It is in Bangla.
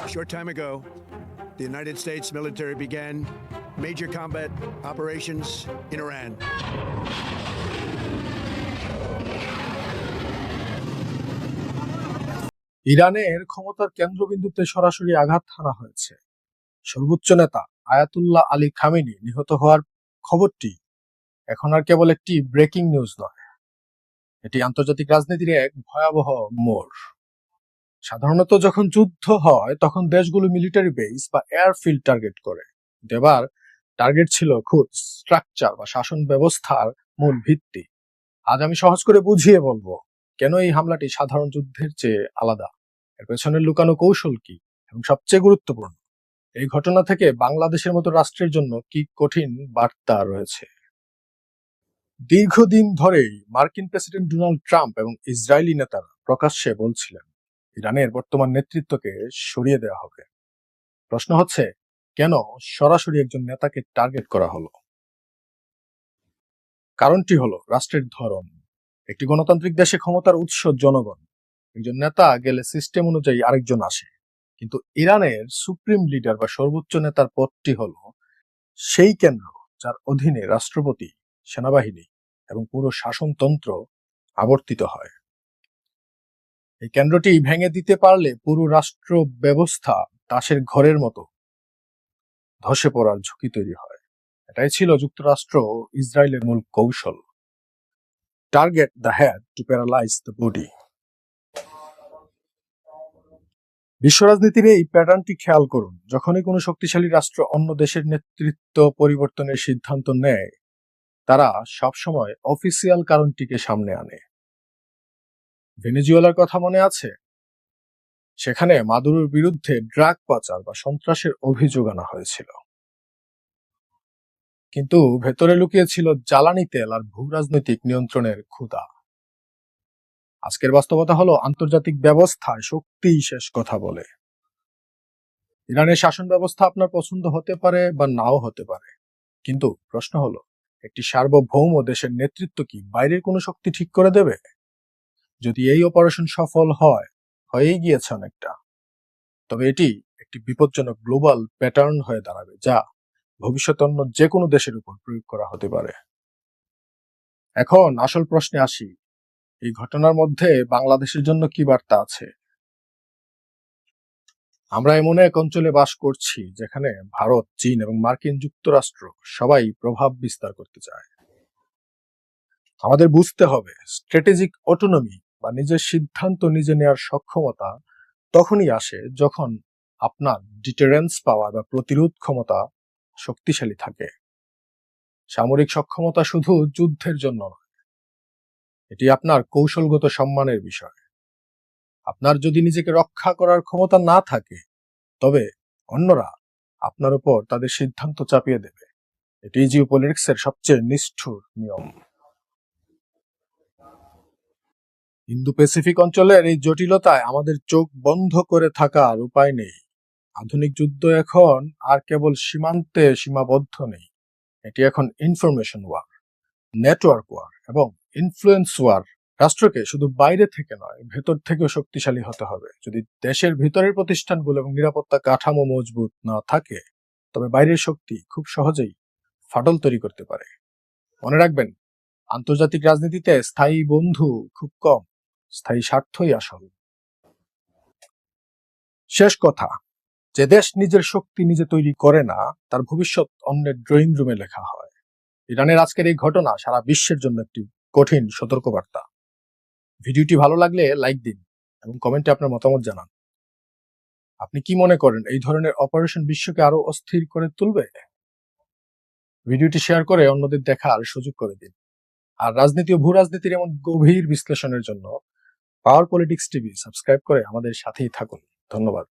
A short time ago, the United States military began major combat operations in Iran. ইরানের ক্ষমতার কেন্দ্রবিন্দুতে সরাসরি আঘাত হানা হয়েছে। সর্বোচ্চ নেতা আয়াতুল্লাহ আলী খামেনি নিহত হওয়ার খবরটি এখন আর কেবল একটি ব্রেকিং নিউজ নয়, এটি আন্তর্জাতিক রাজনীতির এক ভয়াবহ মোড়। সাধারণত যখন যুদ্ধ হয় তখন দেশগুলো মিলিটারি বেস বা এয়ারফিল্ড টার্গেট করে, কিন্তু এবার টার্গেট ছিল খুদ স্ট্রাকচার বা শাসন ব্যবস্থার মূল ভিত্তি। আজ আমি সহজ করে বুঝিয়ে বলবো কেন এই হামলাটি সাধারণ যুদ্ধের চেয়ে আলাদা, এর পেছনে লুকানো কৌশল কি, এবং সবচেয়ে গুরুত্বপূর্ণ, এই ঘটনা থেকে বাংলাদেশের মতো রাষ্ট্রের জন্য কি কঠিন বার্তা রয়েছে। দীর্ঘদিন ধরেই মার্কিন প্রেসিডেন্ট ডোনাল্ড ট্রাম্প এবং ইসরায়েলি নেতারা প্রকাশ্যে বলছিলেন ইরানের বর্তমান নেতৃত্বকে সরিয়ে দেওয়া হবে। প্রশ্ন হচ্ছে, কেন সরাসরি একজন নেতাকে টার্গেট করা হলো? কারণটি হলো রাষ্ট্রের ধরন। একটি গণতান্ত্রিক দেশে ক্ষমতার উৎস জনগণ। একজন নেতা গেলে সিস্টেম অনুযায়ী আরেকজন আসে, কিন্তু ইরানের সুপ্রিম লিডার বা সর্বোচ্চ নেতার পদটি হলো সেই কেন্দ্র যার অধীনে রাষ্ট্রপতি, সেনাবাহিনী এবং পুরো শাসনতন্ত্র আবর্তিত হয়। এই কেন্দ্রটি ভেঙে দিতে পারলে পুরো রাষ্ট্র ব্যবস্থা তাসের ঘরের মতো ধসে পড়ার ঝুঁকি তৈরি হয়। এটাই ছিল যুক্তরাষ্ট্র ও ইসরায়েলের মূল কৌশল। Target the head to paralyse the body. বিশ্ব রাজনীতির এই প্যাটার্নটি খেয়াল করুন। যখনই কোনো শক্তিশালী রাষ্ট্র অন্য দেশের নেতৃত্ব পরিবর্তনের সিদ্ধান্ত নেয়, তারা সবসময় অফিসিয়াল কারণটিকে সামনে আনে। ভেনেজুয়েলার কথা মনে আছে? সেখানে মাদুরোর বিরুদ্ধে ড্রাগ পাচার বা সন্ত্রাসের অভিযোগ আনা হয়েছিল, কিন্তু ভেতরে লুকিয়ে ছিল জ্বালানি তেল আর ভূ রাজনৈতিক নিয়ন্ত্রণের ক্ষুধা। আজকের বাস্তবতা হলো আন্তর্জাতিক ব্যবস্থায় শক্তিই শেষ কথা বলে। ইরানের শাসন ব্যবস্থা আপনার পছন্দ হতে পারে বা নাও হতে পারে, কিন্তু প্রশ্ন হলো, একটি সার্বভৌম দেশের নেতৃত্ব কি বাইরের কোনো শক্তি ঠিক করে দেবে? যদি এই অপারেশন সফল হয়, হয়েই গিয়েছে অনেকটা, তবে এটি একটি বিপজ্জনক গ্লোবাল প্যাটার্ন হয়ে দাঁড়াবে, যা ভবিষ্যতে অন্য যে কোনো দেশের উপর প্রয়োগ করা হতে পারে। এখন আসল প্রশ্নে আসি, এই ঘটনার মধ্যে বাংলাদেশের জন্য কি বার্তা আছে? আমরা এমন এক অঞ্চলে বাস করছি যেখানে ভারত, চীন এবং মার্কিন যুক্তরাষ্ট্র সবাই প্রভাব বিস্তার করতে চায়। আমাদের বুঝতে হবে, স্ট্র্যাটেজিক অটোনমি বা নিজের সিদ্ধান্ত নিজে নেওয়ার সক্ষমতা তখনই আসে যখন আপনার ডিটারেন্স পাওয়ার বা প্রতিরোধ ক্ষমতা শক্তিশালী থাকে। সামরিক সক্ষমতা শুধু যুদ্ধের জন্য নয়, এটি আপনার কৌশলগত সম্মানের বিষয়। আপনার যদি নিজেকে রক্ষা করার ক্ষমতা না থাকে, তবে অন্যরা আপনার উপর তাদের সিদ্ধান্ত চাপিয়ে দেবে। এটি জিওপলিটিক্সের সবচেয়ে নিষ্ঠুর নিয়ম। ইন্দো প্যাসিফিক অঞ্চলের এই জটিলতায় আমাদের চোখ বন্ধ করে থাকার উপায় নেই। আধুনিক যুদ্ধ এখন আর কেবল সীমান্তে সীমাবদ্ধ নেই, এটি এখন ইনফরমেশন ওয়ার, নেটওয়ার্ক ওয়ার এবং ইনফ্লুয়েন্স ওয়ার। রাষ্ট্রকে শুধু বাইরে থেকে নয়, ভেতর থেকেও শক্তিশালী হতে হবে। যদি দেশের ভিতরের প্রতিষ্ঠানগুলো এবং নিরাপত্তা কাঠামো মজবুত না থাকে, তবে বাইরের শক্তি খুব সহজেই ফাটল তৈরি করতে পারে। মনে রাখবেন, আন্তর্জাতিক রাজনীতিতে স্থায়ী বন্ধু খুব কম, স্থায়ী স্বার্থই আসল। শেষ কথা, যে দেশ নিজের শক্তি নিজে তৈরি করে না, তার ভবিষ্যৎ অন্যের ড্রয়িং রুমে লেখা হয়। ইরানের আজকের এই ঘটনা সারা বিশ্বের জন্য একটি কঠিন সতর্কবার্তা। ভিডিওটি ভালো লাগলে লাইক দিন এবং কমেন্টে আপনার মতামত জানান। আপনি কি মনে করেন এই ধরনের অপারেশন বিশ্বকে আরো অস্থির করে তুলবে? ভিডিওটি শেয়ার করে অন্যদের দেখার সুযোগ করে দিন। আর রাজনীতি ও ভূ রাজনীতির এমন গভীর বিশ্লেষণের জন্য পাওয়ার পলিটিক্স টিভি সাবস্ক্রাইব করে আমাদের সাথেই থাকুন। ধন্যবাদ।